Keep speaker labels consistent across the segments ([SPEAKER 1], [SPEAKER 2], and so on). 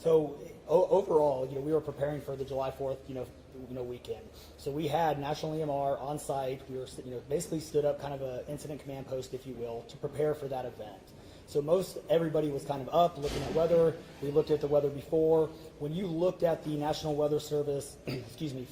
[SPEAKER 1] So overall, we were preparing for the July 4th, weekend. So we had National EMR on site. We were, basically stood up kind of an incident command post, if you will, to prepare for that event. So everybody was kind of up looking at weather. We looked at the weather before. When you looked at the National Weather Service,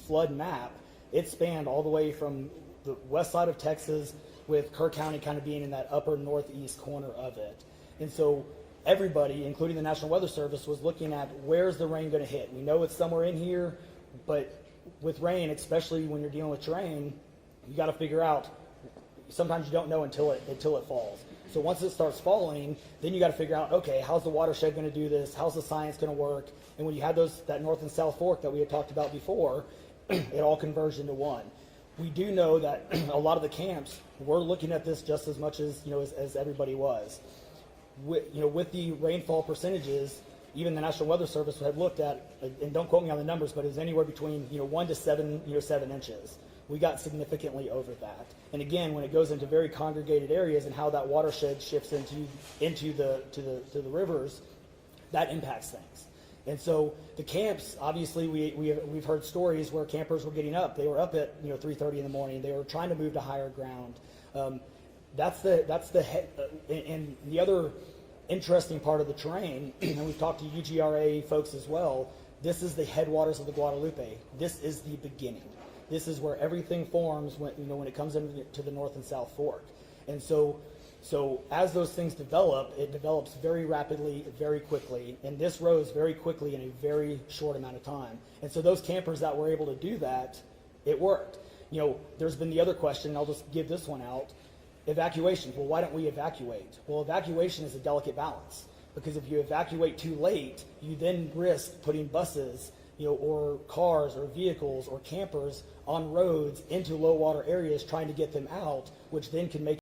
[SPEAKER 1] flood map, it spanned all the way from the west side of Texas, with Kerr County kind of being in that upper northeast corner of it. And so everybody, including the National Weather Service, was looking at where's the rain going to hit. We know it's somewhere in here, but with rain, especially when you're dealing with terrain, you got to figure out. Sometimes you don't know until it falls. So once it starts falling, then you got to figure out, okay, how's the watershed going to do this? How's the science going to work? And when you had that north and south fork that we had talked about before, it all converged into one. We do know that a lot of the camps were looking at this just as much as as everybody was. With the rainfall percentages, even the National Weather Service had looked at, and don't quote me on the numbers, but it was anywhere between 1 to 7 inches. We got significantly over that. And again, when it goes into very congregated areas and how that watershed shifts into the rivers, that impacts things. And so the camps, obviously, we've heard stories where campers were getting up. They were up at 3:30 in the morning. They were trying to move to higher ground. That's the head. And the other interesting part of the terrain, and we've talked to UGRA folks as well. This is the headwaters of the Guadalupe. This is the beginning. This is where everything forms when it comes into the North and South Fork. And so as those things develop, it develops very rapidly, very quickly, and this rose very quickly in a very short amount of time. And so those campers that were able to do that, it worked. There's been the other question, and I'll just give this one out. Evacuation. Well, why don't we evacuate? Well, evacuation is a delicate balance, because if you evacuate too late, you then risk putting buses or cars or vehicles or campers on roads into low water areas trying to get them out, which then can make